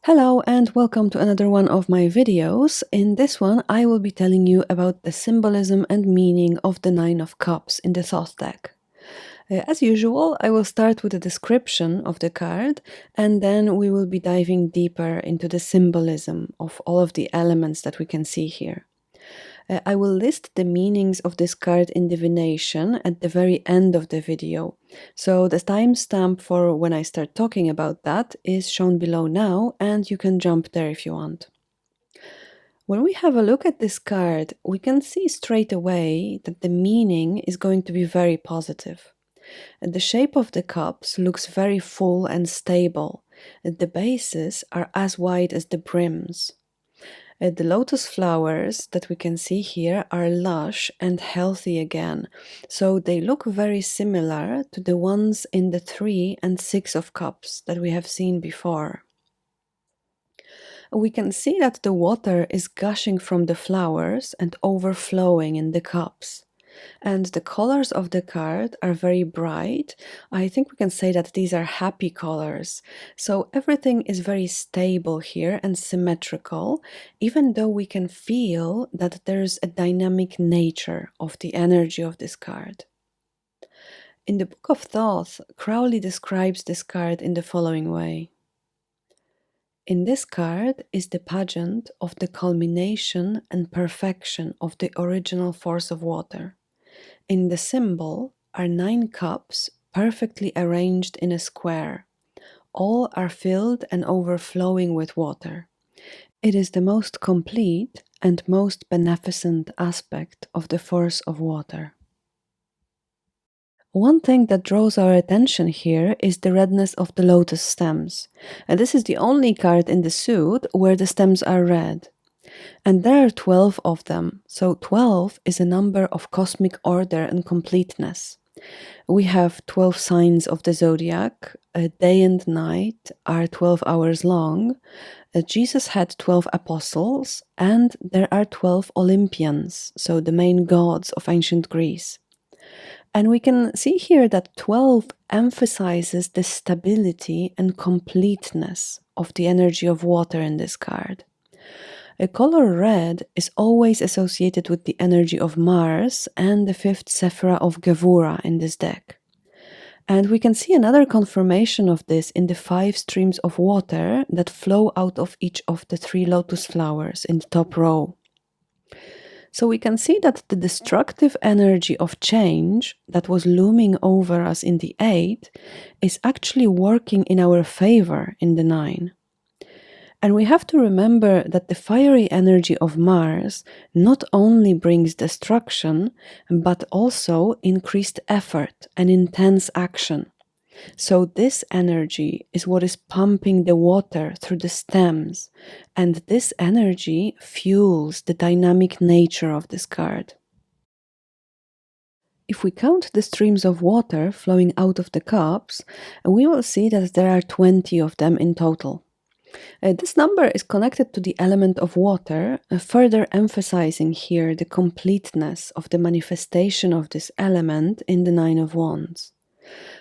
Hello and welcome to another one of my videos. In this one, I will be telling you about the symbolism and meaning of the Nine of Cups in the Thoth deck. As usual, I will start with a description of the card, and then we will be diving deeper into the symbolism of all of the elements that we can see here. I will list the meanings of this card in divination at the very end of the video. So the timestamp for when I start talking about that is shown below now, and you can jump there if you want. When we have a look at this card, we can see straight away that the meaning is going to be very positive. The shape of the cups looks very full and stable. The bases are as wide as the brims. The lotus flowers that we can see here are lush and healthy again, so they look very similar to the ones in the 3 and 6 of cups that we have seen before. We can see that the water is gushing from the flowers and overflowing in the cups. And the colors of the card are very bright. I think we can say that these are happy colors. So everything is very stable here and symmetrical, even though we can feel that there's a dynamic nature of the energy of this card. In the Book of Thoth, Crowley describes this card in the following way. In this card is the pageant of the culmination and perfection of the original force of water. In the symbol are 9 cups perfectly arranged in a square. All are filled and overflowing with water. It is the most complete and most beneficent aspect of the force of water. One thing that draws our attention here is the redness of the lotus stems. And this is the only card in the suit where the stems are red. And there are 12 of them, so 12 is a number of cosmic order and completeness. We have 12 signs of the zodiac, day and night are 12 hours long, Jesus had 12 apostles, and there are 12 Olympians, so the main gods of ancient Greece. And we can see here that 12 emphasizes the stability and completeness of the energy of water in this card. A color red is always associated with the energy of Mars and the 5th Sephira of Gevura in this deck. And we can see another confirmation of this in the 5 streams of water that flow out of each of the 3 lotus flowers in the top row. So we can see that the destructive energy of change that was looming over us in the 8 is actually working in our favor in the 9. And we have to remember that the fiery energy of Mars not only brings destruction, but also increased effort and intense action. So this energy is what is pumping the water through the stems, and this energy fuels the dynamic nature of this card. If we count the streams of water flowing out of the cups, we will see that there are 20 of them in total. This number is connected to the element of water, further emphasizing here the completeness of the manifestation of this element in the 9 of Wands.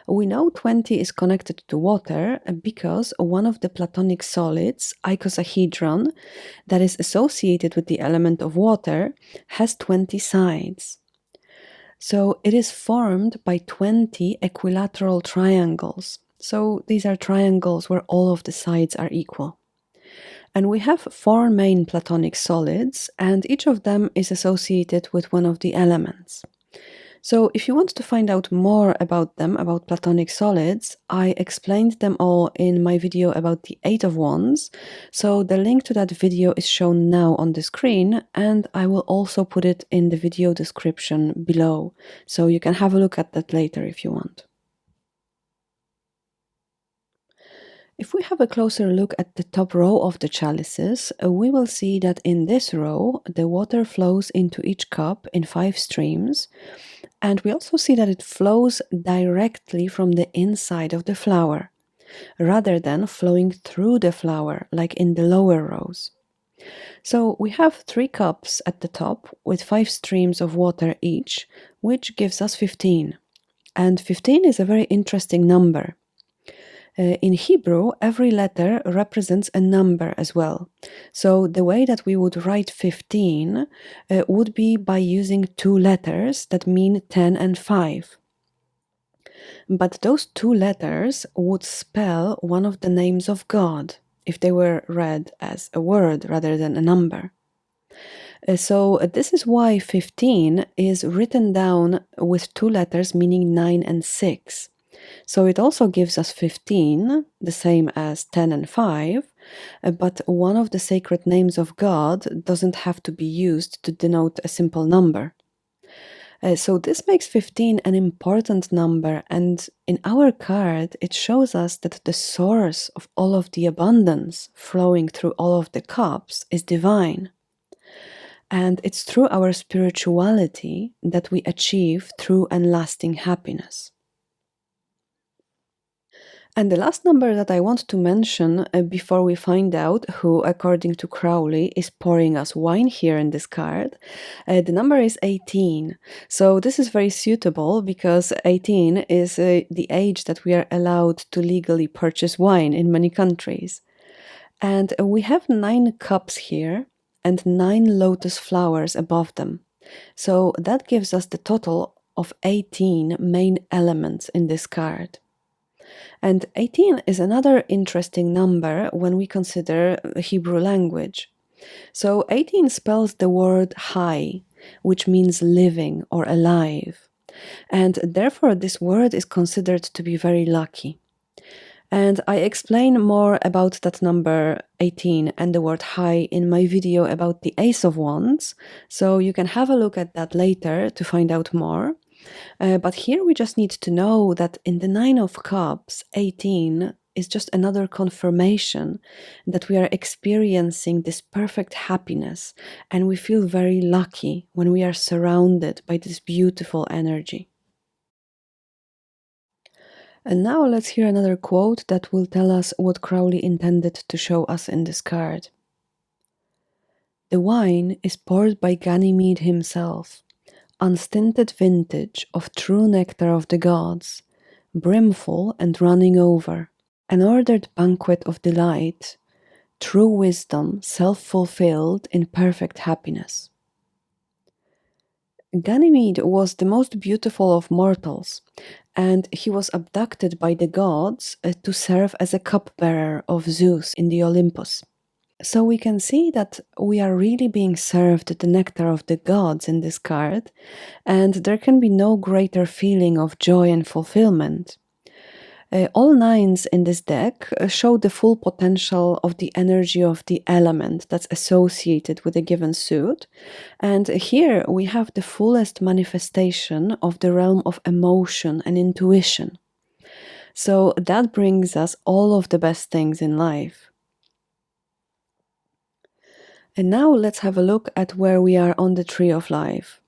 We know 20 is connected to water because one of the Platonic solids, icosahedron, that is associated with the element of water, has 20 sides. So it is formed by 20 equilateral triangles. So these are triangles where all of the sides are equal. And we have 4 main Platonic solids, and each of them is associated with one of the elements. So if you want to find out more about them, about Platonic solids, I explained them all in my video about the 8 of Wands. So the link to that video is shown now on the screen, and I will also put it in the video description below. So you can have a look at that later if you want. If we have a closer look at the top row of the chalices, we will see that in this row, the water flows into each cup in 5 streams, and we also see that it flows directly from the inside of the flower, rather than flowing through the flower like in the lower rows. So we have 3 cups at the top with 5 streams of water each, which gives us 15. And 15 is a very interesting number. In Hebrew, every letter represents a number as well. So the way that we would write 15 would be by using two letters that mean 10 and 5. But those two letters would spell one of the names of God if they were read as a word rather than a number. So this is why 15 is written down with two letters meaning 9 and 6. So it also gives us 15, the same as 10 and 5, but one of the sacred names of God doesn't have to be used to denote a simple number. So this makes 15 an important number, and in our card it shows us that the source of all of the abundance flowing through all of the cups is divine. And it's through our spirituality that we achieve true and lasting happiness. And the last number that I want to mention before we find out who, according to Crowley, is pouring us wine here in this card, the number is 18. So this is very suitable because 18 is the age that we are allowed to legally purchase wine in many countries. And we have 9 cups here and 9 lotus flowers above them. So that gives us the total of 18 main elements in this card. And 18 is another interesting number when we consider Hebrew language. So 18 spells the word high, which means living or alive. And therefore this word is considered to be very lucky. And I explain more about that number 18 and the word high in my video about the Ace of Wands, so you can have a look at that later to find out more. But here we just need to know that in the Nine of Cups, 18 is just another confirmation that we are experiencing this perfect happiness, and we feel very lucky when we are surrounded by this beautiful energy. And now let's hear another quote that will tell us what Crowley intended to show us in this card. The wine is poured by Ganymede himself, unstinted vintage of true nectar of the gods, brimful and running over, an ordered banquet of delight, true wisdom self-fulfilled in perfect happiness. Ganymede was the most beautiful of mortals, and he was abducted by the gods to serve as a cupbearer of Zeus in the Olympus. So we can see that we are really being served the nectar of the gods in this card, and there can be no greater feeling of joy and fulfillment. All nines in this deck show the full potential of the energy of the element that's associated with a given suit, and here we have the fullest manifestation of the realm of emotion and intuition. So that brings us all of the best things in life. And now let's have a look at where we are on the Tree of Life.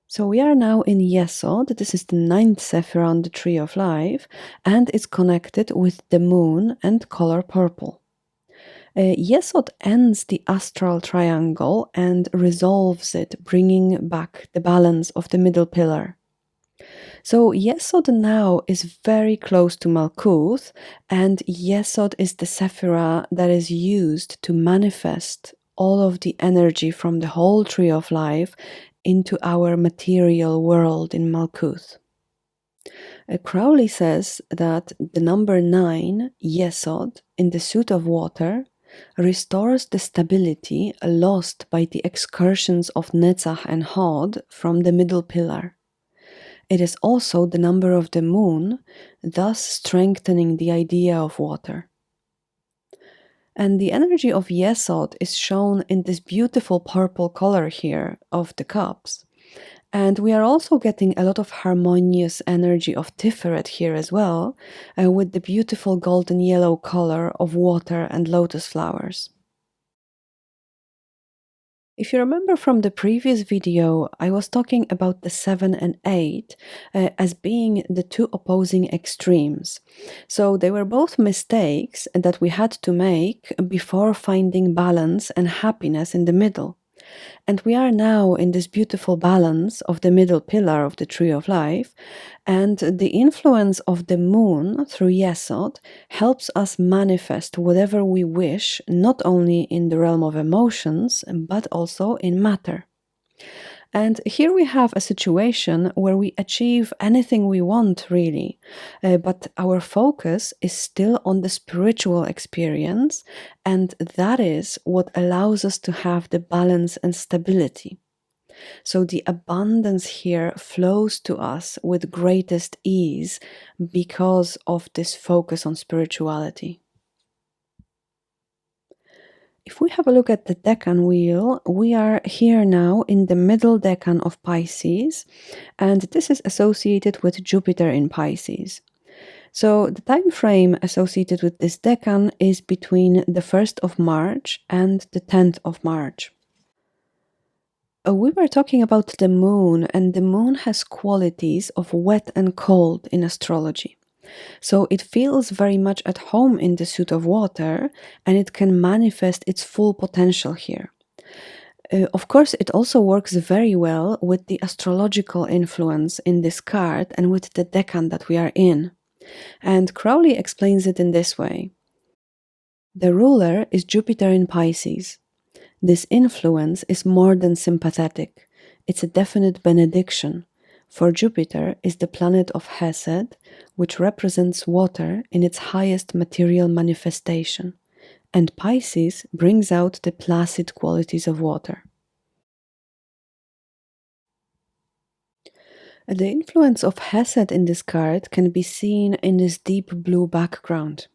So we are now in Yesod. This is the 9th Sephirah on the Tree of Life, and it's connected with the moon and color purple. Yesod ends the astral triangle and resolves it, bringing back the balance of the middle pillar. So Yesod now is very close to Malkuth, and Yesod is the Sephirah that is used to manifest all of the energy from the whole Tree of Life into our material world in Malkuth. Crowley says that the number 9, Yesod, in the suit of water, restores the stability lost by the excursions of Netzach and Hod from the middle pillar. It is also the number of the moon, thus strengthening the idea of water. And the energy of Yesod is shown in this beautiful purple color here of the cups. And we are also getting a lot of harmonious energy of Tiferet here as well, with the beautiful golden yellow color of water and lotus flowers. If you remember from the previous video, I was talking about the 7 and 8 as being the two opposing extremes. So they were both mistakes that we had to make before finding balance and happiness in the middle. And we are now in this beautiful balance of the middle pillar of the tree of life, and the influence of the moon through Yesod helps us manifest whatever we wish, not only in the realm of emotions, but also in matter. And here we have a situation where we achieve anything we want, really, but our focus is still on the spiritual experience, and that is what allows us to have the balance and stability. So the abundance here flows to us with greatest ease because of this focus on spirituality. If we have a look at the Deccan wheel, we are here now in the middle Deccan of Pisces, and this is associated with Jupiter in Pisces. So the time frame associated with this Deccan is between the 1st of March and the 10th of March. We were talking about the moon, and the moon has qualities of wet and cold in astrology. So it feels very much at home in the suit of water, and it can manifest its full potential here. Of course, it also works very well with the astrological influence in this card and with the decan that we are in. And Crowley explains it in this way. The ruler is Jupiter in Pisces. This influence is more than sympathetic. It's a definite benediction. For Jupiter is the planet of Hesed, which represents water in its highest material manifestation, and Pisces brings out the placid qualities of water. The influence of Hesed in this card can be seen in this deep blue background.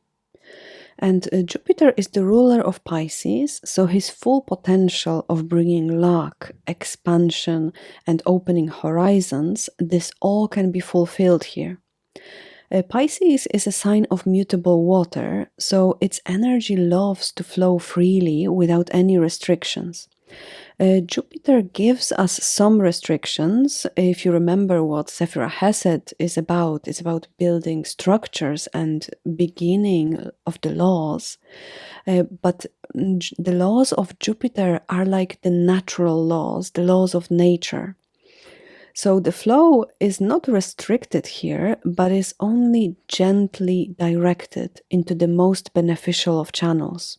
And Jupiter is the ruler of Pisces, so his full potential of bringing luck, expansion, and opening horizons, this all can be fulfilled here. Pisces is a sign of mutable water, so its energy loves to flow freely without any restrictions. Jupiter gives us some restrictions. If you remember what Sephira Hesed is about, it's about building structures and beginning of the laws. But the laws of Jupiter are like the natural laws, the laws of nature. So the flow is not restricted here, but is only gently directed into the most beneficial of channels.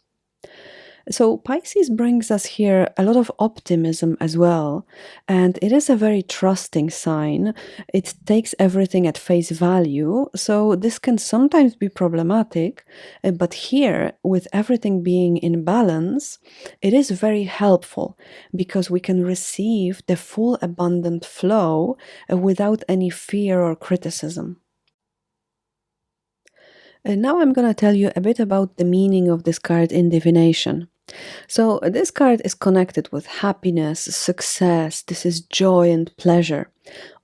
So Pisces brings us here a lot of optimism as well, and it is a very trusting sign. It takes everything at face value, so this can sometimes be problematic, but here, with everything being in balance, it is very helpful because we can receive the full abundant flow without any fear or criticism. Now I'm going to tell you a bit about the meaning of this card in divination. So this card is connected with happiness, success, this is joy and pleasure.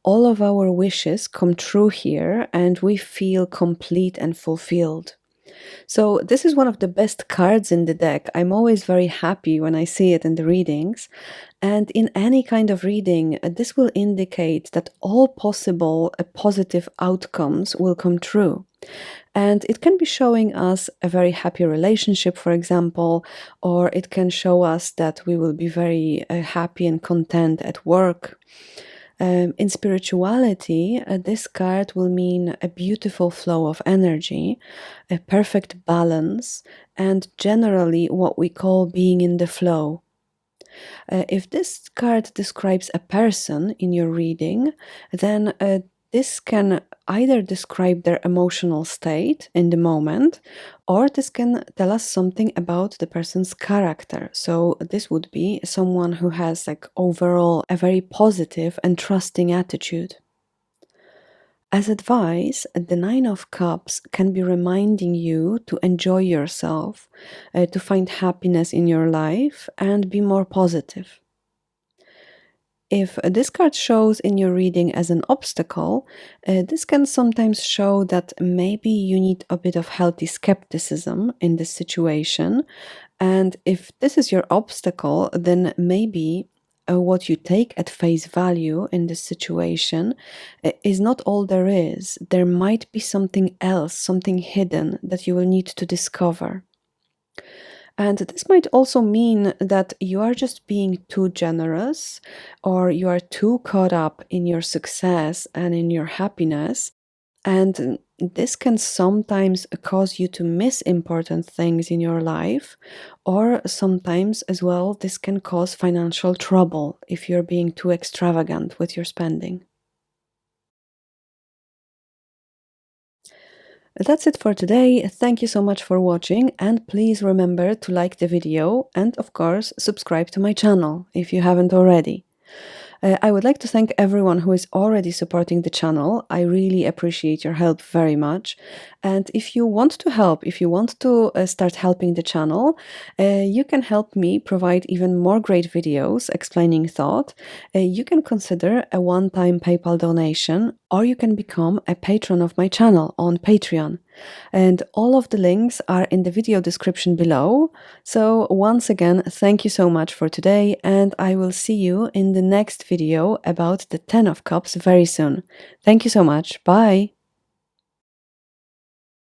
All of our wishes come true here and we feel complete and fulfilled. So this is one of the best cards in the deck. I'm always very happy when I see it in the readings. And in any kind of reading, this will indicate that all possible positive outcomes will come true. And it can be showing us a very happy relationship, for example, or it can show us that we will be very happy and content at work. In spirituality, this card will mean a beautiful flow of energy, a perfect balance, and generally what we call being in the flow. If this card describes a person in your reading, then this can either describe their emotional state in the moment, or this can tell us something about the person's character. So this would be someone who has like overall a very positive and trusting attitude. As advice, the Nine of Cups can be reminding you to enjoy yourself, to find happiness in your life, and be more positive. If this card shows in your reading as an obstacle, this can sometimes show that maybe you need a bit of healthy skepticism in this situation. And if this is your obstacle, then maybe what you take at face value in this situation is not all there is. There might be something else, something hidden that you will need to discover. And this might also mean that you are just being too generous or you are too caught up in your success and in your happiness. And this can sometimes cause you to miss important things in your life, or sometimes as well, this can cause financial trouble if you're being too extravagant with your spending. That's it for today. Thank you so much for watching, and please remember to like the video and, of course, subscribe to my channel if you haven't already. I would like to thank everyone who is already supporting the channel. I really appreciate your help very much. And if you want to help, if you want to start helping the channel, you can help me provide even more great videos explaining Thoth. You can consider a one-time PayPal donation, or you can become a patron of my channel on Patreon. And all of the links are in the video description below. So once again, thank you so much for today, and I will see you in the next video about the Ten of Cups very soon. Thank you so much. Bye!